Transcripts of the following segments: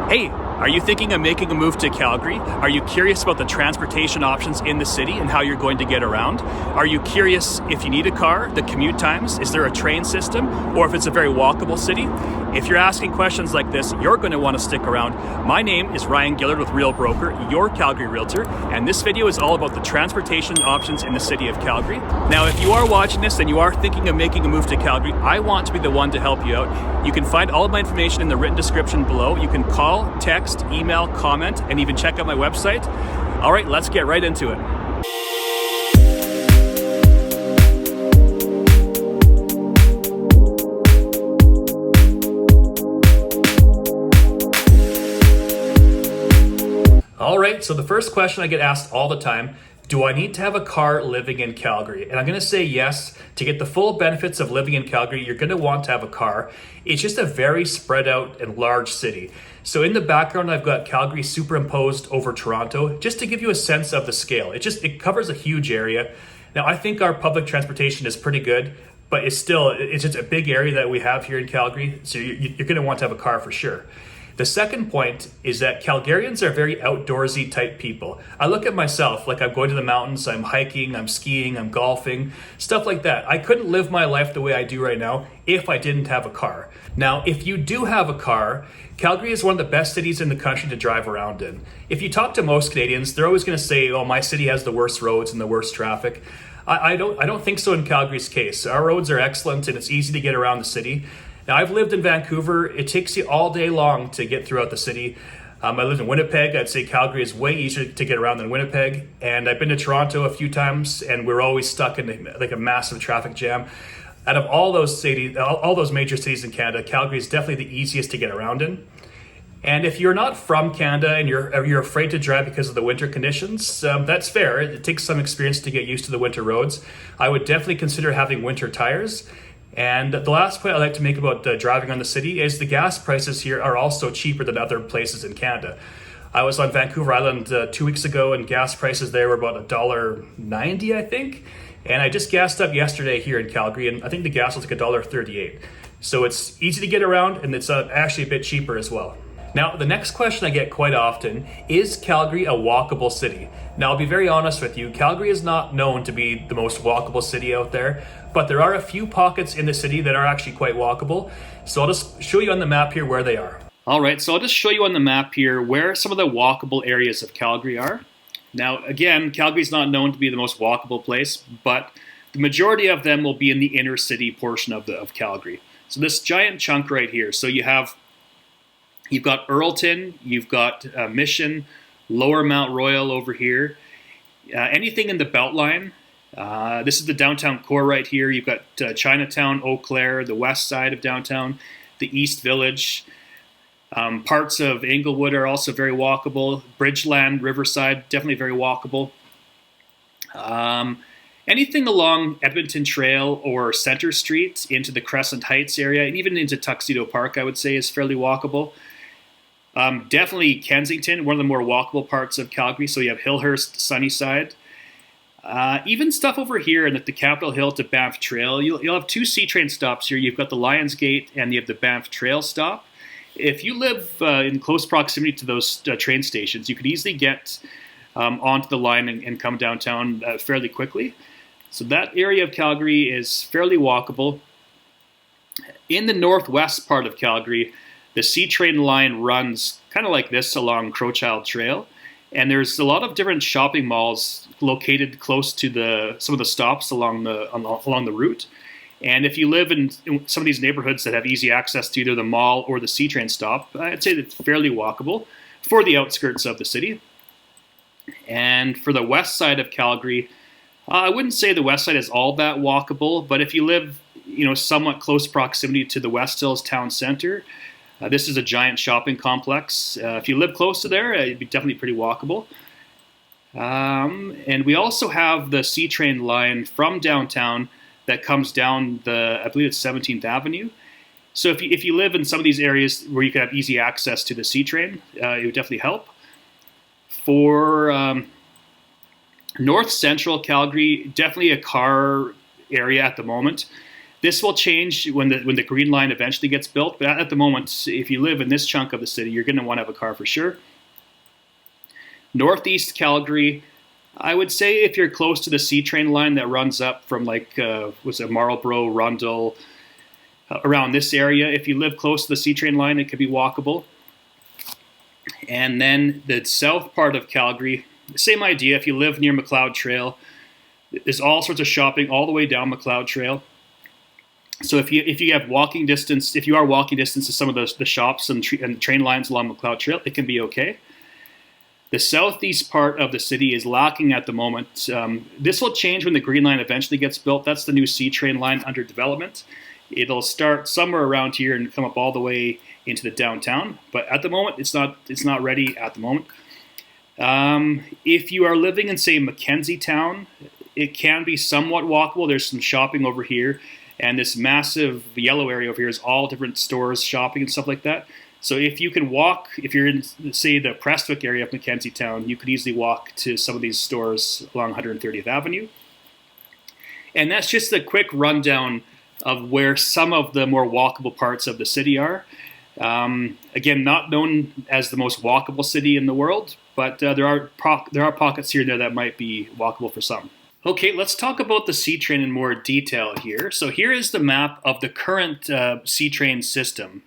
Hey, are you thinking of making a move to Calgary? Are you curious about the transportation options in the city and how you're going to get around? Are you curious if you need a car, the commute times, is there a train system, or if it's a very walkable city? If you're asking questions like this, you're going to want to stick around. My name is Ryan Gillard with Real Broker, your Calgary realtor, and this video is all about the transportation options in the city of Calgary. Now, if you are watching this and you are thinking of making a move to Calgary, I want to be the one to help you out. You can find all of my information in the written description below. You can call, text, email, comment, and even check out my website. All right, let's get right into it. All right, so the first question I get asked all the time, do I need to have a car living in Calgary? And I'm going to say yes. To get the full benefits of living in Calgary, you're going to want to have a car. It's just a very spread out and large city. So in the background, I've got Calgary superimposed over Toronto, just to give you a sense of the scale. It covers a huge area. Now, I think our public transportation is pretty good, but it's just a big area that we have here in Calgary. So you're going to want to have a car for sure. The second point is that Calgarians are very outdoorsy type people. I look at myself, like I'm going to the mountains, I'm hiking, I'm skiing, I'm golfing, stuff like that. I couldn't live my life the way I do right now if I didn't have a car. Now, if you do have a car, Calgary is one of the best cities in the country to drive around in. If you talk to most Canadians, they're always going to say, oh, my city has the worst roads and the worst traffic. I don't think so in Calgary's case. Our roads are excellent and it's easy to get around the city. Now, I've lived in Vancouver. It takes you all day long to get throughout the city. I lived in Winnipeg. I'd say Calgary is way easier to get around than Winnipeg. And I've been to Toronto a few times, and we're always stuck in like a massive traffic jam. Out of all those cities, all those major cities in Canada, Calgary is definitely the easiest to get around in. And if you're not from Canada and you're afraid to drive because of the winter conditions, that's fair. It takes some experience to get used to the winter roads. I would definitely consider having winter tires. And the last point I'd like to make about driving on the city is the gas prices here are also cheaper than other places in Canada. I was on Vancouver Island 2 weeks ago and gas prices there were about $1.90, I think. And I just gassed up yesterday here in Calgary and I think the gas was like $1.38. So it's easy to get around and it's actually a bit cheaper as well. Now, the next question I get quite often is Calgary a walkable city? Now, I'll be very honest with you. Calgary is not known to be the most walkable city out there, but there are a few pockets in the city that are actually quite walkable. So I'll just show you on the map here where they are. All right, so I'll just show you on the map here where some of the walkable areas of Calgary are. Now, again, Calgary's not known to be the most walkable place, but the majority of them will be in the inner city portion of Calgary. So this giant chunk right here. So you've got Earlton, you've got Mission, Lower Mount Royal over here. Anything in the Beltline. This is the downtown core right here. You've got Chinatown, Eau Claire, the west side of downtown, the East Village. Parts of Inglewood are also very walkable. Bridgeland, Riverside, definitely very walkable. Anything along Edmonton Trail or Center Street into the Crescent Heights area, and even into Tuxedo Park, I would say, is fairly walkable. Definitely Kensington, one of the more walkable parts of Calgary. So you have Hillhurst, Sunnyside. Even stuff over here in the Capitol Hill to Banff Trail. You'll have two Ctrain stops here. You've got the Lions Gate and you have the Banff Trail stop. If you live in close proximity to those train stations, you could easily get onto the line and come downtown fairly quickly. So that area of Calgary is fairly walkable. In the northwest part of Calgary, the Ctrain line runs kind of like this along Crowchild Trail. And there's a lot of different shopping malls located close to some of the stops along the route. And if you live in some of these neighborhoods that have easy access to either the mall or the Ctrain stop, I'd say it's fairly walkable for the outskirts of the city. And for the west side of Calgary, I wouldn't say the west side is all that walkable, but if you live, somewhat close proximity to the West Hills Town Center, this is a giant shopping complex. If you live close to there, it'd be definitely pretty walkable. And we also have the Ctrain line from downtown that comes down I believe it's 17th Avenue. So if you live in some of these areas where you can have easy access to the Ctrain, it would definitely help. For North Central Calgary, definitely a car area at the moment. This will change when the Green Line eventually gets built, but at the moment, if you live in this chunk of the city, you're going to want to have a car for sure. Northeast Calgary, I would say if you're close to the Ctrain line that runs up from Marlborough, Rundle, around this area, if you live close to the Ctrain line, it could be walkable. And then the south part of Calgary, same idea. If you live near Macleod Trail, there's all sorts of shopping all the way down Macleod Trail. So if you have walking distance, if you are walking distance to some of the shops and train lines along Macleod Trail, it can be okay. The southeast part of the city is lacking at the moment. This will change when the Green Line eventually gets built. That's the new Ctrain line under development. It'll start somewhere around here and come up all the way into the downtown. But at the moment, it's not ready at the moment. If you are living in, say, Mackenzie Town, it can be somewhat walkable. There's some shopping over here. And this massive yellow area over here is all different stores, shopping, and stuff like that. So if you can walk, if you're in, say, the Prestwick area of Mackenzie Town, you could easily walk to some of these stores along 130th Avenue. And that's just a quick rundown of where some of the more walkable parts of the city are. Again, not known as the most walkable city in the world, but there are pockets here and there that might be walkable for some. Okay, let's talk about the Ctrain in more detail here. So here is the map of the current Ctrain system.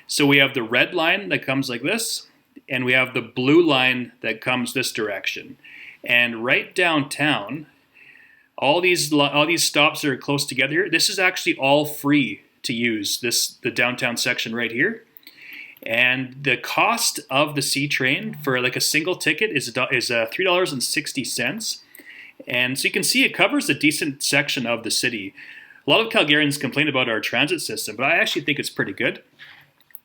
So we have the red line that comes like this, and we have the blue line that comes this direction. And right downtown, all these stops that are close together here, this is actually all free to use, the downtown section right here. And the cost of the Ctrain for like a single ticket is $3.60. And so you can see it covers a decent section of the city. A lot of Calgarians complain about our transit system, but I actually think it's pretty good.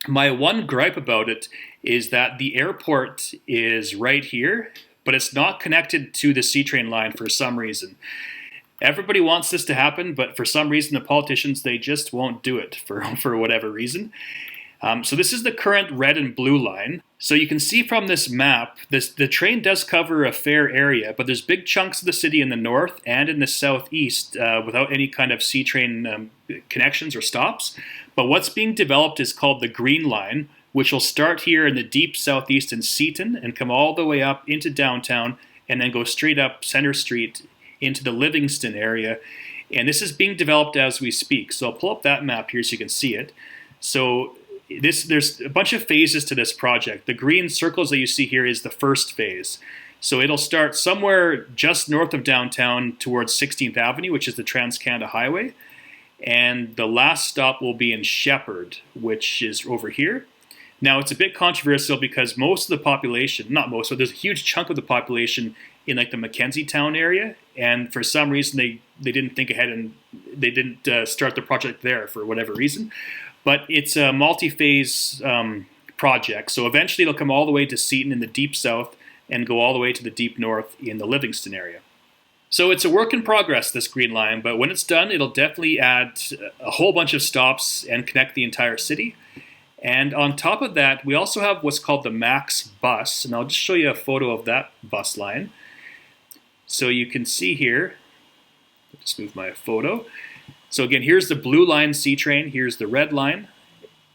My one gripe about it is that the airport is right here, but it's not connected to the Ctrain line for some reason. Everybody wants this to happen, but for some reason the politicians, they just won't do it for whatever reason. So this is the current red and blue line. So you can see from this map, the train does cover a fair area, but there's big chunks of the city in the north and in the southeast without any kind of Ctrain connections or stops. But what's being developed is called the Green Line, which will start here in the deep southeast in Seaton and come all the way up into downtown and then go straight up Center Street into the Livingston area. And this is being developed as we speak. So I'll pull up that map here so you can see it. So there's a bunch of phases to this project. The green circles that you see here is the first phase. So it'll start somewhere just north of downtown towards 16th Avenue, which is the Trans-Canada Highway. And the last stop will be in Shepherd, which is over here. Now, it's a bit controversial because most of the population, not most, but there's a huge chunk of the population in like the Mackenzie Town area. And for some reason, they didn't think ahead and they didn't start the project there for whatever reason. But it's a multi-phase project. So eventually it'll come all the way to Seaton in the deep south and go all the way to the deep north in the Livingston area. So it's a work in progress, this Green Line, but when it's done, it'll definitely add a whole bunch of stops and connect the entire city. And on top of that, we also have what's called the Max bus, and I'll just show you a photo of that bus line. So you can see here, just move my photo. So again, here's the blue line Ctrain, here's the red line,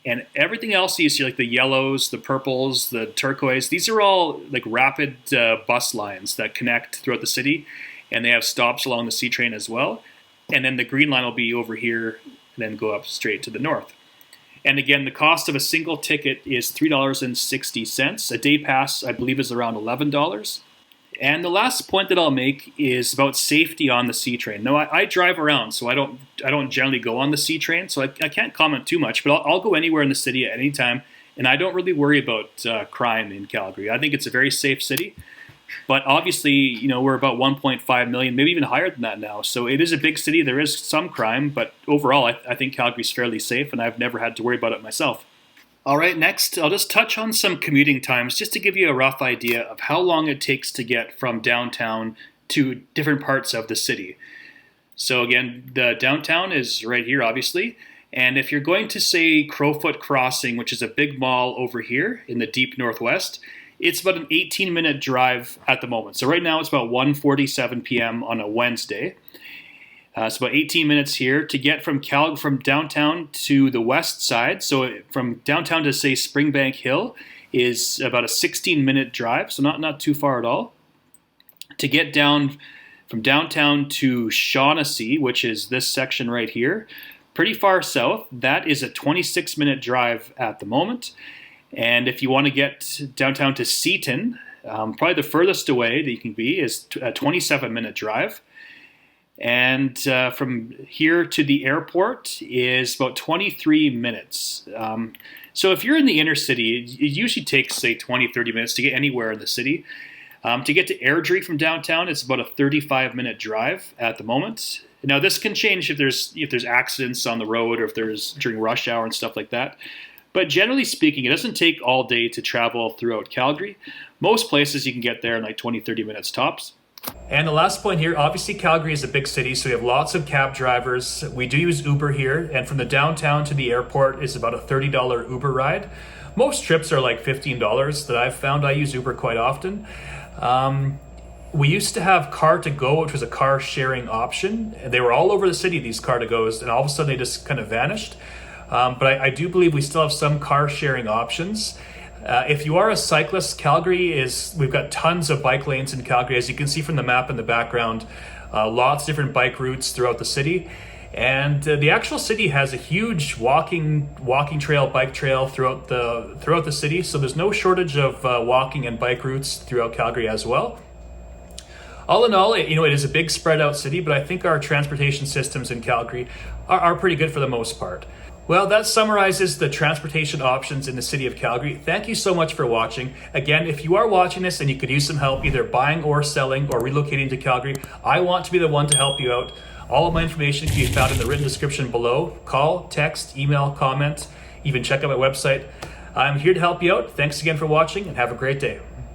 and everything else you see, like the yellows, the purples, the turquoise, these are all like rapid bus lines that connect throughout the city, and they have stops along the Ctrain as well. And then the green line will be over here and then go up straight to the north. And again, the cost of a single ticket is $3.60. A day pass, I believe, is around $11. And the last point that I'll make is about safety on the Ctrain. Now, I drive around, so I don't generally go on the Ctrain, so I can't comment too much, but I'll go anywhere in the city at any time, and I don't really worry about crime in Calgary. I think it's a very safe city. But obviously, you know, we're about 1.5 million, maybe even higher than that now. So it is a big city. There is some crime, but overall, I think Calgary's fairly safe, and I've never had to worry about it myself. All right, next, I'll just touch on some commuting times just to give you a rough idea of how long it takes to get from downtown to different parts of the city. So again, the downtown is right here, obviously. And if you're going to, say, Crowfoot Crossing, which is a big mall over here in the deep northwest, it's about an 18-minute drive at the moment. So right now it's about 1:47 p.m. on a Wednesday. It's about 18 minutes here to get from downtown to the west side. So from downtown to, say, Springbank Hill is about a 16-minute drive, so not too far at all. To get down from downtown to Shaughnessy, which is this section right here, pretty far south, that is a 26-minute drive at the moment. And if you want to get downtown to Seaton, probably the furthest away that you can be is a 27-minute drive. And from here to the airport is about 23 minutes. So if you're in the inner city, it usually takes, say, 20, 30 minutes to get anywhere in the city. To get to Airdrie from downtown, it's about a 35-minute drive at the moment. Now, this can change if there's accidents on the road or if there's during rush hour and stuff like that. But generally speaking, it doesn't take all day to travel throughout Calgary. Most places you can get there in like 20, 30 minutes tops. And the last point here, obviously Calgary is a big city, so we have lots of cab drivers. We do use Uber here, and from the downtown to the airport is about a $30 Uber ride. Most trips are like $15 that I've found. I use Uber quite often. We used to have Car2Go, which was a car sharing option. They were all over the city, these Car2Gos, and all of a sudden they just kind of vanished. But I do believe we still have some car sharing options. If you are a cyclist, we've got tons of bike lanes in Calgary. As you can see from the map in the background, lots of different bike routes throughout the city. And the actual city has a huge walking trail, bike trail throughout the city. So there's no shortage of walking and bike routes throughout Calgary as well. All in all, it is a big spread out city, but I think our transportation systems in Calgary are pretty good for the most part. Well, that summarizes the transportation options in the city of Calgary. Thank you so much for watching. Again, if you are watching this and you could use some help either buying or selling or relocating to Calgary, I want to be the one to help you out. All of my information can be found in the written description below. Call, text, email, comment, even check out my website. I'm here to help you out. Thanks again for watching and have a great day.